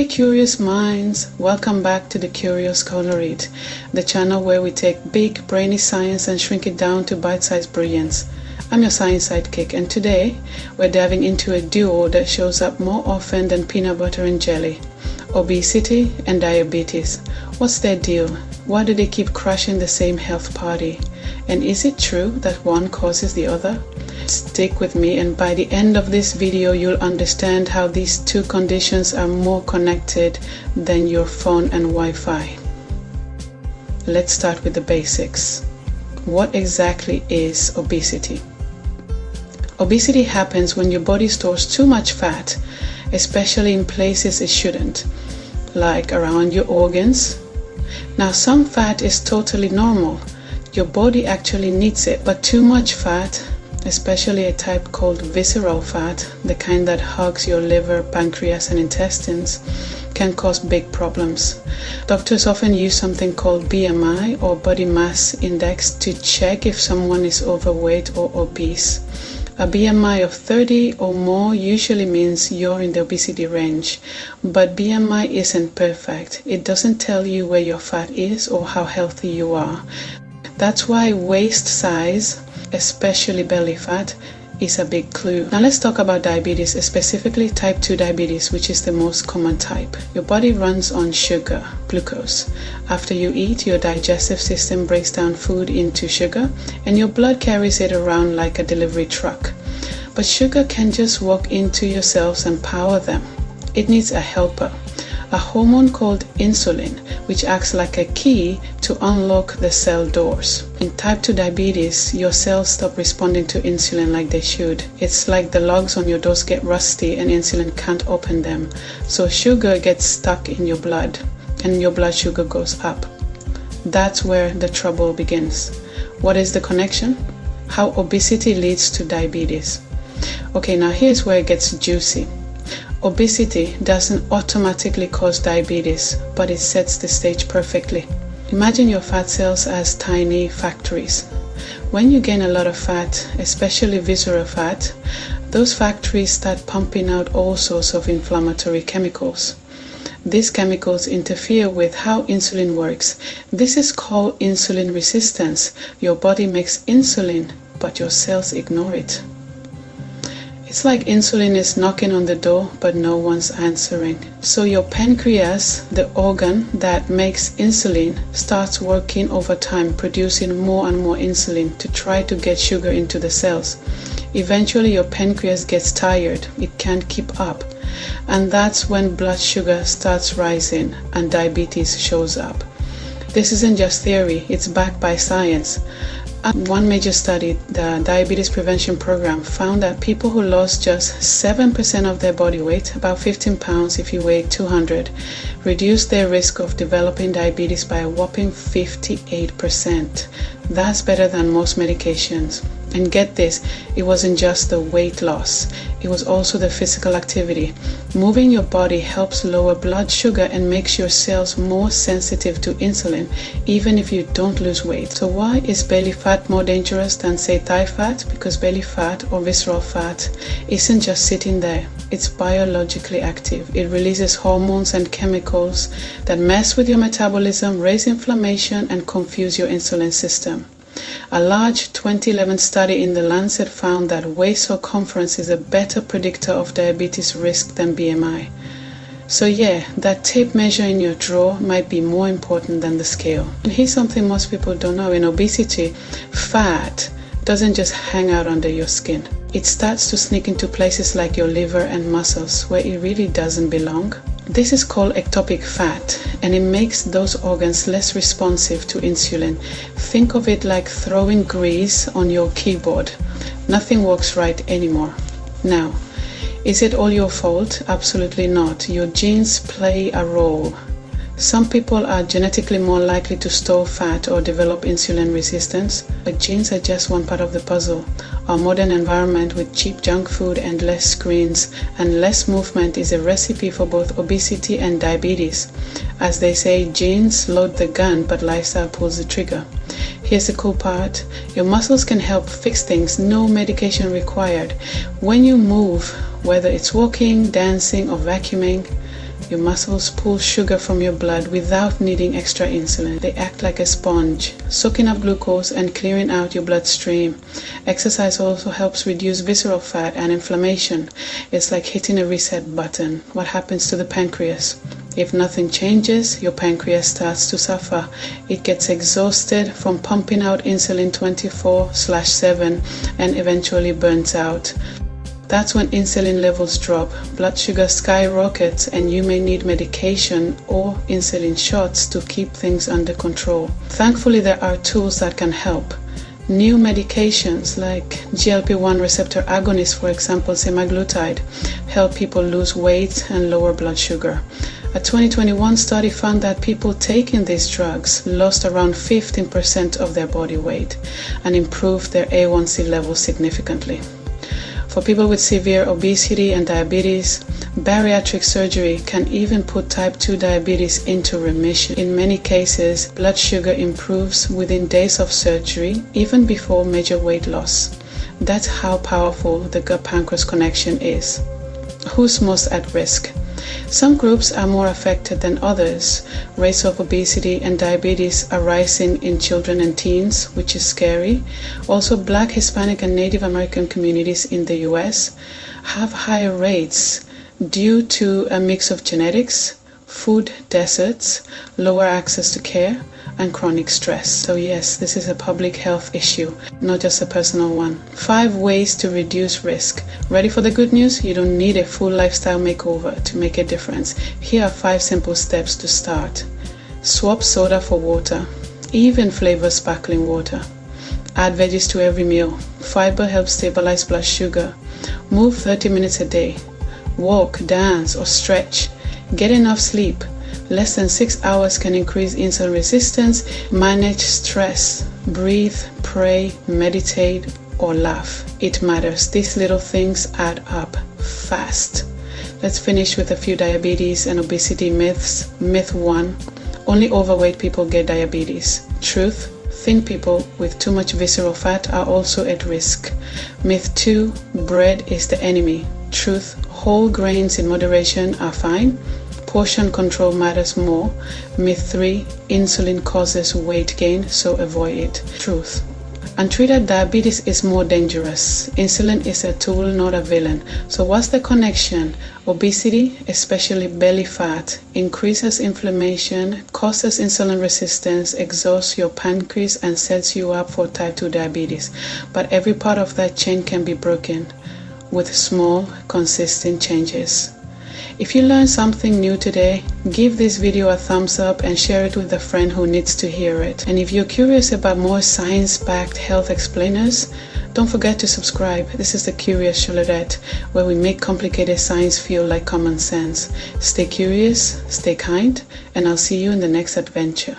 Hey curious minds, welcome back to the Curious Colored, the channel where we take big brainy science and shrink it down to bite-sized brilliance. I'm your science sidekick, and today we're diving into a duo that shows up more often than peanut butter and jelly: obesity and diabetes. What's their deal? Why do they keep crashing the same health party? And is it true that one causes the other? Stick with me, and by the end of this video you'll understand how these two conditions are more connected than your phone and Wi-Fi. Let's start with the basics. What exactly is obesity? Obesity happens when your body stores too much fat, especially in places it shouldn't, like around your organs. Now, some fat is totally normal. Your body actually needs it, but too much fat, especially a type called visceral fat, the kind that hugs your liver, pancreas, and intestines, can cause big problems. Doctors often use something called BMI, or body mass index, to check if someone is overweight or obese. A BMI of 30 or more usually means you're in the obesity range, but BMI isn't perfect. It doesn't tell you where your fat is or how healthy you are. That's why waist size, especially belly fat, is a big clue. Now let's talk about diabetes, specifically type 2 diabetes, which is the most common type. Your body runs on sugar, glucose. After you eat, your digestive system breaks down food into sugar, and your blood carries it around like a delivery truck. But sugar can just walk into your cells and power them. It needs a helper, a hormone called insulin, which acts like a key to unlock the cell doors. In type 2 diabetes, your cells stop responding to insulin like they should. It's like the logs on your doors get rusty and insulin can't open them. So sugar gets stuck in your blood and your blood sugar goes up. That's where the trouble begins. What is the connection? How obesity leads to diabetes. Okay, now here's where it gets juicy. Obesity doesn't automatically cause diabetes, but it sets the stage perfectly. Imagine your fat cells as tiny factories. When you gain a lot of fat, especially visceral fat, those factories start pumping out all sorts of inflammatory chemicals. These chemicals interfere with how insulin works. This is called insulin resistance. Your body makes insulin, but your cells ignore it. It's like insulin is knocking on the door, but no one's answering. So your pancreas, the organ that makes insulin, starts working overtime, producing more and more insulin to try to get sugar into the cells. Eventually your pancreas gets tired, it can't keep up. And that's when blood sugar starts rising and diabetes shows up. This isn't just theory, it's backed by science. One major study, the Diabetes Prevention Program, found that people who lost just 7% of their body weight, about 15 pounds if you weigh 200, reduced their risk of developing diabetes by a whopping 58%. That's better than most medications. And get this, it wasn't just the weight loss, it was also the physical activity. Moving your body helps lower blood sugar and makes your cells more sensitive to insulin, even if you don't lose weight. So why is belly fat more dangerous than, say, thigh fat? Because belly fat or visceral fat isn't just sitting there. It's biologically active. It releases hormones and chemicals that mess with your metabolism, raise inflammation, and confuse your insulin system. A large 2011 study in the Lancet found that waist circumference is a better predictor of diabetes risk than BMI. So yeah, that tape measure in your drawer might be more important than the scale. And here's something most people don't know. In obesity, fat doesn't just hang out under your skin. It starts to sneak into places like your liver and muscles where it really doesn't belong. This is called ectopic fat, and it makes those organs less responsive to insulin. Think of it like throwing grease on your keyboard. Nothing works right anymore. Now, is it all your fault? Absolutely not. Your genes play a role. Some people are genetically more likely to store fat or develop insulin resistance, but genes are just one part of the puzzle. Our modern environment with cheap junk food, endless screens, and less movement is a recipe for both obesity and diabetes. As they say, genes load the gun, but lifestyle pulls the trigger. Here's the cool part. Your muscles can help fix things, no medication required. When you move, whether it's walking, dancing, or vacuuming, Your muscles pull sugar from your blood without needing extra insulin. They act like a sponge, soaking up glucose and clearing out your bloodstream. Exercise also helps reduce visceral fat and inflammation. It's like hitting a reset button. What happens to the pancreas? If nothing changes, your pancreas starts to suffer. It gets exhausted from pumping out insulin 24/7 and eventually burns out. That's when insulin levels drop, blood sugar skyrockets, and you may need medication or insulin shots to keep things under control. Thankfully, there are tools that can help. New medications like GLP-1 receptor agonists, for example semaglutide, help people lose weight and lower blood sugar. A 2021 study found that people taking these drugs lost around 15% of their body weight and improved their A1C levels significantly. For people with severe obesity and diabetes, bariatric surgery can even put type 2 diabetes into remission. In many cases, blood sugar improves within days of surgery, even before major weight loss. That's how powerful the gut-pancreas connection is. Who's most at risk? Some groups are more affected than others. Rates of obesity and diabetes are rising in children and teens, which is scary. Also, Black, Hispanic, and Native American communities in the US have higher rates due to a mix of genetics, food deserts, lower access to care, and chronic stress. So yes, this is a public health issue, not just a personal one. 5 ways to reduce risk. Ready for the good news? You don't need a full lifestyle makeover to make a difference. Here are 5 simple steps to start. Swap soda for water, even flavor sparkling water. Add veggies to every meal. Fiber helps stabilize blood sugar. Move 30 minutes a day. Walk, dance, or stretch. Get enough sleep. Less than 6 hours can increase insulin resistance. Manage stress. Breathe, pray, meditate, or laugh. It matters. These little things add up fast. Let's finish with a few diabetes and obesity myths. Myth 1. Only overweight people get diabetes. Truth. Thin people with too much visceral fat are also at risk. Myth 2. Bread is the enemy. Truth. Whole grains in moderation are fine. Portion control matters more. Myth 3. Insulin causes weight gain, so avoid it. Truth. Untreated diabetes is more dangerous. Insulin is a tool, not a villain. So what's the connection? Obesity, especially belly fat, increases inflammation, causes insulin resistance, exhausts your pancreas, and sets you up for type 2 diabetes. But every part of that chain can be broken with small, consistent changes. If you learned something new today, give this video a thumbs up and share it with a friend who needs to hear it. And if you're curious about more science-backed health explainers, don't forget to subscribe. This is the Curious Charlotte, where we make complicated science feel like common sense. Stay curious, stay kind, and I'll see you in the next adventure.